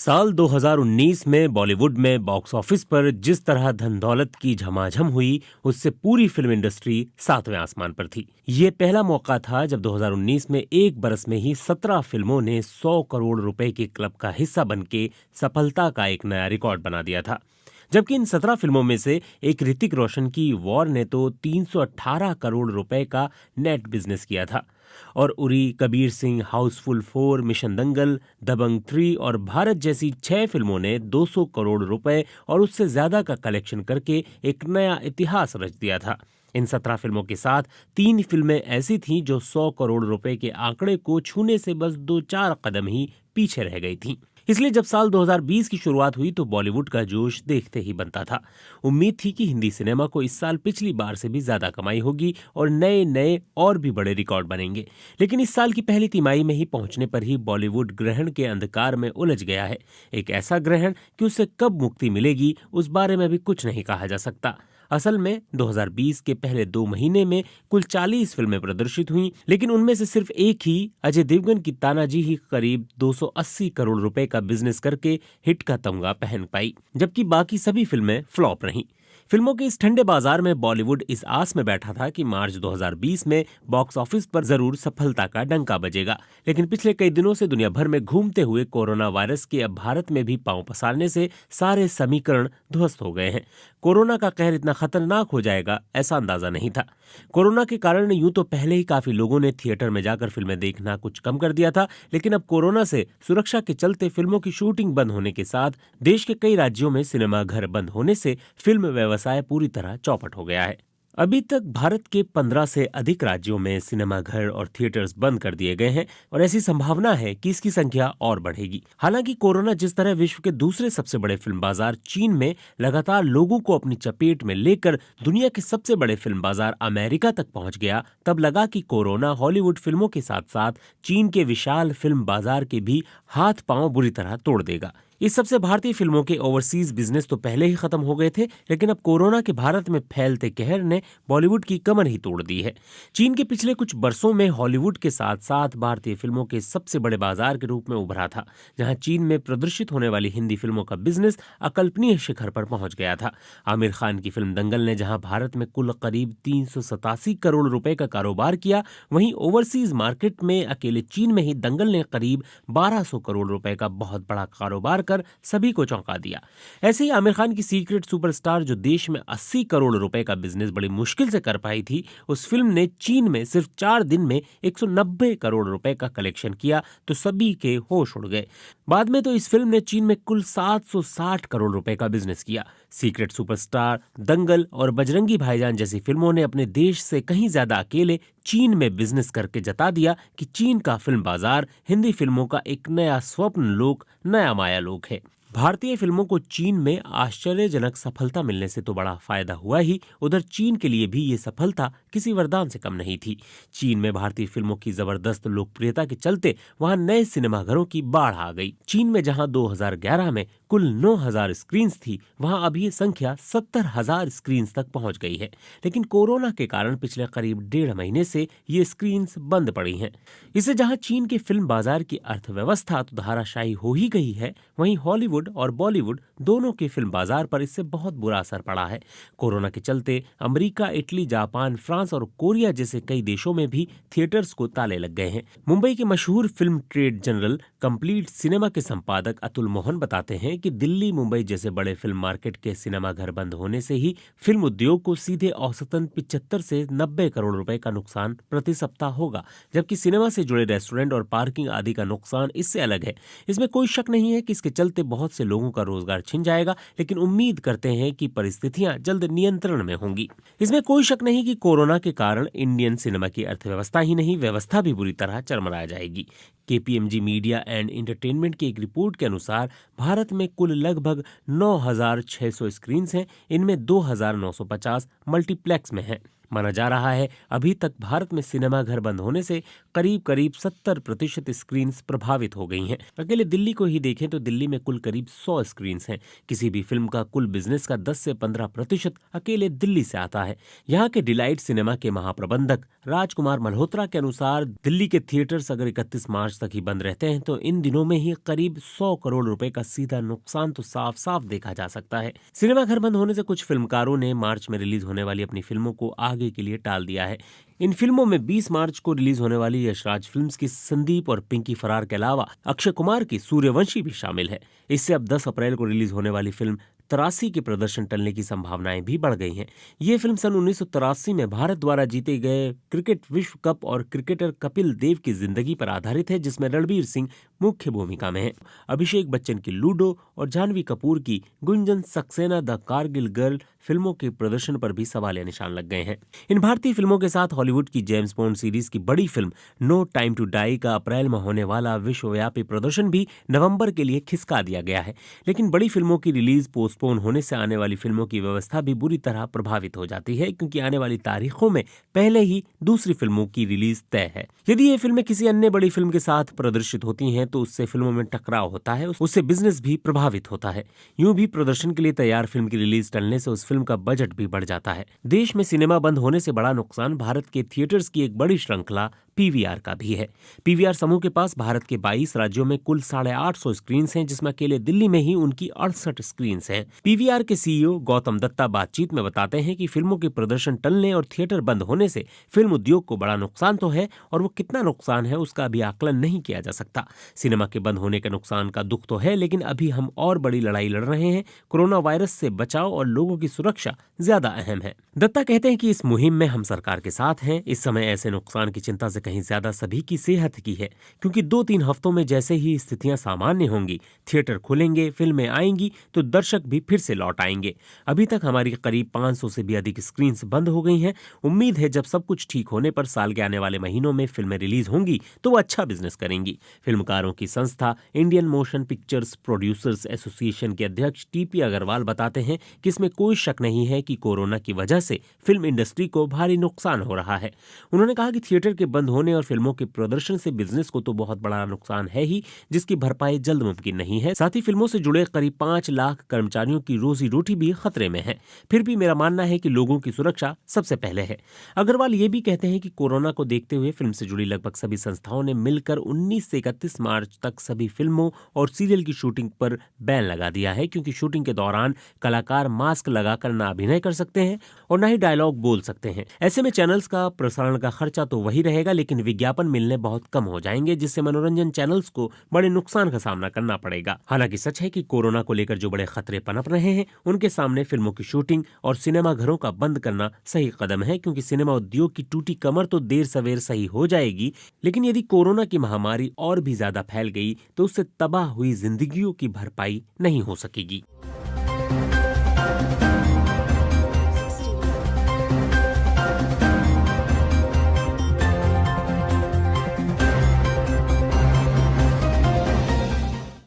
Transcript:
साल 2019 में बॉलीवुड में बॉक्स ऑफिस पर जिस तरह धन दौलत की झमाझम हुई, उससे पूरी फिल्म इंडस्ट्री सातवें आसमान पर थी। ये पहला मौका था जब 2019 में एक बरस में ही 17 फिल्मों ने 100 करोड़ रुपए के क्लब का हिस्सा बनके सफलता का एक नया रिकॉर्ड बना दिया था। जबकि इन 17 फिल्मों में से एक ऋतिक रोशन की वॉर ने तो 318 करोड़ रुपए का नेट बिजनेस किया था और उरी, कबीर सिंह, हाउसफुल 4, मिशन दंगल, दबंग 3 और भारत जैसी 6 फिल्मों ने 200 करोड़ रुपए और उससे ज्यादा का कलेक्शन करके एक नया इतिहास रच दिया था। इन 17 फिल्मों के साथ 3 फिल्में ऐसी थीं जो 100 करोड़ रुपए के आंकड़े को छूने से बस 2-4 कदम ही पीछे रह गई थीं। इसलिए जब साल 2020 की शुरुआत हुई तो बॉलीवुड का जोश देखते ही बनता था। उम्मीद थी कि हिंदी सिनेमा को इस साल पिछली बार से भी ज्यादा कमाई होगी और नए नए और भी बड़े रिकॉर्ड बनेंगे। लेकिन इस साल की पहली तिमाही में ही पहुंचने पर ही बॉलीवुड ग्रहण के अंधकार में उलझ गया है। एक ऐसा ग्रहण कि उससे कब मुक्ति मिलेगी उस बारे में भी कुछ नहीं कहा जा सकता। असल में 2020 के पहले 2 महीने में कुल 40 फिल्में प्रदर्शित हुईं, लेकिन उनमें से सिर्फ एक ही, अजय देवगन की तानाजी ही करीब 280 करोड़ रुपए का बिजनेस करके हिट का तमगा पहन पाई, जबकि बाकी सभी फिल्में फ्लॉप रहीं। फिल्मों के इस ठंडे बाजार में बॉलीवुड इस आस में बैठा था कि मार्च 2020 में बॉक्स ऑफिस पर जरूर सफलता का डंका बजेगा, लेकिन पिछले कई दिनों से दुनिया भर में घूमते हुए कोरोना वायरस के अब भारत में भी पांव पसारने से सारे समीकरण ध्वस्त हो गए हैं। कोरोना का कहर इतना खतरनाक हो जाएगा ऐसा अंदाजा नहीं था। कोरोना के कारण यूं तो पहले ही काफी लोगों ने थिएटर में जाकर फिल्में देखना कुछ कम कर दिया था, लेकिन अब कोरोना से सुरक्षा के चलते फिल्मों की शूटिंग बंद होने के साथ देश के कई राज्यों में सिनेमा घर बंद होने से फिल्म व्यवसाय पूरी तरह चौपट हो गया है। अभी तक भारत के 15 से अधिक राज्यों में सिनेमा घर और थिएटर्स बंद कर दिए गए हैं और ऐसी संभावना है कि इसकी संख्या और बढ़ेगी। हालांकि कोरोना जिस तरह विश्व के दूसरे सबसे बड़े फिल्म बाजार चीन में लगातार लोगों को अपनी चपेट में लेकर दुनिया के सबसे बड़े फिल्म बाजार अमेरिका तक पहुंच गया, तब लगा कि कोरोना हॉलीवुड फिल्मों के साथ साथ चीन के विशाल फिल्म बाजार के भी हाथ पांव बुरी तरह तोड़ देगा। इस सबसे भारतीय फिल्मों के ओवरसीज बिजनेस तो पहले ही खत्म हो गए थे, लेकिन अब कोरोना के भारत में फैलते कहर ने बॉलीवुड की कमर ही तोड़ दी है। चीन के पिछले कुछ बरसों में हॉलीवुड के साथ साथ भारतीय फिल्मों के सबसे बड़े बाजार के रूप में उभरा था, जहां चीन में प्रदर्शित होने वाली हिंदी फिल्मों का बिजनेस अकल्पनीय शिखर पर पहुंच गया था। आमिर खान की फिल्म दंगल ने जहां भारत में कुल करीब 387 करोड़ रुपए का कारोबार किया, वहीं ओवरसीज मार्केट में अकेले चीन में ही दंगल ने करीब 1200 करोड़ रुपए का बहुत बड़ा कारोबार कर सभी को चौंका दिया। ऐसे ही आमिर खान की सीक्रेट सुपरस्टार जो देश में 80 करोड़ रुपए का बिजनेस बड़ी मुश्किल से कर पाई थी, उस फिल्म ने चीन में सिर्फ 4 दिन में 190 करोड़ रुपए का कलेक्शन किया तो सभी के होश उड़ गए। बाद में तो इस फिल्म ने चीन में कुल 760 करोड़ रुपए का बिजनेस किया। सीक्रेट सुपरस्टार, दंगल और बजरंगी भाईजान जैसी फिल्मों ने अपने देश से कहीं ज्यादा अकेले चीन में बिजनेस करके जता दिया कि चीन का फिल्म बाजार हिंदी फिल्मों का एक नया स्वप्न लोक, नया माया लोक है। भारतीय फिल्मों को चीन में आश्चर्यजनक सफलता मिलने से तो बड़ा फायदा हुआ ही, उधर चीन के लिए भी ये सफलता किसी वरदान से कम नहीं थी। चीन में भारतीय फिल्मों की जबरदस्त लोकप्रियता के चलते वहां नए सिनेमाघरों की बाढ़ आ गई। चीन में जहां 2011 में कुल 9000 स्क्रीन्स थी, वहां अब ये संख्या 70,000 स्क्रीन्स तक पहुंच गई है। लेकिन कोरोना के कारण पिछले करीब 1.5 महीने से ये स्क्रीन्स बंद पड़ी हैं। इससे जहां चीन के फिल्म बाजार की अर्थव्यवस्था तो धाराशायी हो ही गई है, वहीं हॉलीवुड और बॉलीवुड दोनों के फिल्म बाजार पर इससे बहुत बुरा असर पड़ा है। कोरोना के चलते अमेरिका, इटली, जापान, फ्रांस और कोरिया जैसे कई देशों में भी थिएटर्स को ताले लग गए हैं। मुंबई के मशहूर film trade journal complete cinema के संपादक अतुल मोहन बताते हैं कि दिल्ली, मुंबई जैसे बड़े फिल्म मार्केट के सिनेमा घर बंद होने से ही फिल्म उद्योग को सीधे औसतन 75 से 90 करोड़ रुपए का नुकसान प्रति सप्ताह होगा, जबकि सिनेमा से जुड़े रेस्टोरेंट और पार्किंग आदि का नुकसान इससे अलग है। इसमें कोई शक नहीं है कि इसके चलते बहुत से लोगों का रोजगार छिन जाएगा, लेकिन उम्मीद करते हैं कि परिस्थितियां जल्द नियंत्रण में होंगी। इसमें कोई शक नहीं कि कोरोना के कारण इंडियन सिनेमा की अर्थव्यवस्था ही नहीं, व्यवस्था भी बुरी तरह चरमरा जाएगी। केपीएमजी मीडिया एंड एंटरटेनमेंट की एक रिपोर्ट के अनुसार भारत में कुल लगभग 9600 स्क्रीन्स हैं। इनमें 2950 मल्टीप्लेक्स में हैं। माना जा रहा है अभी तक भारत में सिनेमा घर बंद होने से करीब 70% स्क्रीन्स प्रभावित हो गई हैं। अकेले दिल्ली को ही देखें तो दिल्ली में कुल करीब 100 स्क्रीन्स हैं। किसी भी फिल्म का कुल बिजनेस का 10 से 15% अकेले दिल्ली से आता है। यहाँ के डिलाइट सिनेमा के महाप्रबंधक राजकुमार मल्होत्रा के अनुसार दिल्ली के थिएटर्स अगर 31 मार्च तक ही बंद रहते हैं तो इन दिनों में ही करीब 100 करोड़ रुपए का सीधा नुकसान तो साफ साफ देखा जा सकता है। सिनेमा घर बंद होने से कुछ फिल्मकारों ने मार्च में रिलीज होने वाली अपनी फिल्मों को आगे के लिए टाल दिया है। इन फिल्मों में 20 मार्च को रिलीज होने वाली यशराज फिल्म्स की संदीप और पिंकी फरार के अलावा अक्षय कुमार की सूर्यवंशी भी शामिल है। इससे अब 10 अप्रैल को रिलीज होने वाली फिल्म 83 के प्रदर्शन टलने की संभावनाएं भी बढ़ गई हैं। ये फिल्म सन 1983 में भारत द्वारा जीते गए क्रिकेट विश्व कप और क्रिकेटर कपिल देव की जिंदगी पर आधारित है, जिसमें रणबीर सिंह मुख्य भूमिका में है। अभिषेक बच्चन की लूडो और जानवी कपूर की गुंजन सक्सेना द कारगिल गर्ल फिल्मों के प्रदर्शन पर भी सवालिया निशान लग गए हैं। इन भारतीय फिल्मों के साथ हॉलीवुड की जेम्स बॉन्ड सीरीज की बड़ी film No Time to Die का अप्रैल में होने वाला विश्वव्यापी प्रदर्शन भी नवंबर के लिए खिसका दिया गया है। लेकिन बड़ी फिल्मों की रिलीज पोस्टपोन होने से आने वाली फिल्मों की व्यवस्था भी बुरी तरह प्रभावित हो जाती है, क्योंकि आने वाली तारीखों में पहले ही दूसरी फिल्मों की रिलीज तय है। यदि ये फिल्में किसी अन्य बड़ी फिल्म के साथ प्रदर्शित होती हैं तो उससे फिल्मों में टकराव होता है, उससे बिजनेस भी प्रभावित होता है। यूं भी प्रदर्शन के लिए तैयार फिल्म की रिलीज टलने से उस फिल्म का बजट भी बढ़ जाता है। देश में सिनेमा बंद होने से बड़ा नुकसान भारत के थिएटर्स की एक बड़ी श्रृंखला पीवीआर का भी है। पीवीआर समूह के पास भारत के 22 राज्यों में कुल 850 स्क्रीन्स हैं, जिसमें अकेले दिल्ली में ही उनकी 68 स्क्रीन्स हैं। पीवीआर के सीईओ गौतम दत्ता बातचीत में बताते हैं कि फिल्मों के प्रदर्शन टलने और थिएटर बंद होने से फिल्म उद्योग को बड़ा नुकसान तो है, और वो कितना नुकसान है उसका अभी आकलन नहीं किया जा सकता। सिनेमा के बंद होने के नुकसान का दुख तो है, लेकिन अभी हम और बड़ी लड़ाई लड़ रहे हैं। कोरोना वायरस से बचाव और लोगों की सुरक्षा ज्यादा अहम है। दत्ता कहते हैं कि इस मुहिम में हम सरकार के साथ हैं। इस समय ऐसे नुकसान की चिंता से कहीं ज्यादा सभी की सेहत की है, क्योंकि 2-3 हफ्तों में जैसे ही स्थितियां सामान्य होंगी, थिएटर खुलेंगे, फिल्में आएंगी तो दर्शक भी फिर से लौट आएंगे। अभी तक हमारी करीब 500 से भी अधिक स्क्रीन्स बंद हो गई हैं। उम्मीद है जब सब कुछ ठीक होने पर साल के आने वाले महीनों में फिल्में रिलीज होंगी तो वो अच्छा बिजनेस करेंगी। फिल्मकारों की संस्था Indian motion pictures producers association के अध्यक्ष टीपी अग्रवाल बताते हैं कि इसमें कोई शक नहीं है कि कोरोना की वजह से फिल्म इंडस्ट्री को भारी नुकसान हो रहा है। उन्होंने कहा कि थिएटर के बंद होने और फिल्मों के प्रदर्शन से बिजनेस को तो बहुत बड़ा नुकसान है ही, जिसकी भरपाई जल्द मुमकिन नहीं है। साथ ही फिल्मों से जुड़े करीब 5 लाख कर्मचारियों की रोजी रोटी भी खतरे में है। फिर भी मेरा मानना है कि लोगों की सुरक्षा सबसे पहले है। अग्रवाल ये भी कहते हैं कि कोरोना को देखते हुए फिल्म से जुड़ी लगभग सभी संस्थाओं ने मिलकर 19 से 31 मार्च तक सभी फिल्मों और सीरियल की शूटिंग पर बैन लगा दिया है, क्योंकि शूटिंग के दौरान कलाकार मास्क लगाकर ना अभिनय कर सकते हैं और ना ही डायलॉग बोल सकते हैं। ऐसे में चैनल्स का प्रसारण का खर्चा तो वही रहेगा, लेकिन विज्ञापन मिलने बहुत कम हो जाएंगे, जिससे मनोरंजन चैनल्स को बड़े नुकसान का सामना करना पड़ेगा। हालांकि सच है कि कोरोना को लेकर जो बड़े खतरे पनप रहे हैं, उनके सामने फिल्मों की शूटिंग और सिनेमा घरों का बंद करना सही कदम है, क्योंकि सिनेमा उद्योग की टूटी कमर तो देर सवेर सही हो जाएगी, लेकिन यदि कोरोना की महामारी और भी ज्यादा फैल गई तो उससे तबाह हुई जिंदगियों की भरपाई नहीं हो सकेगी।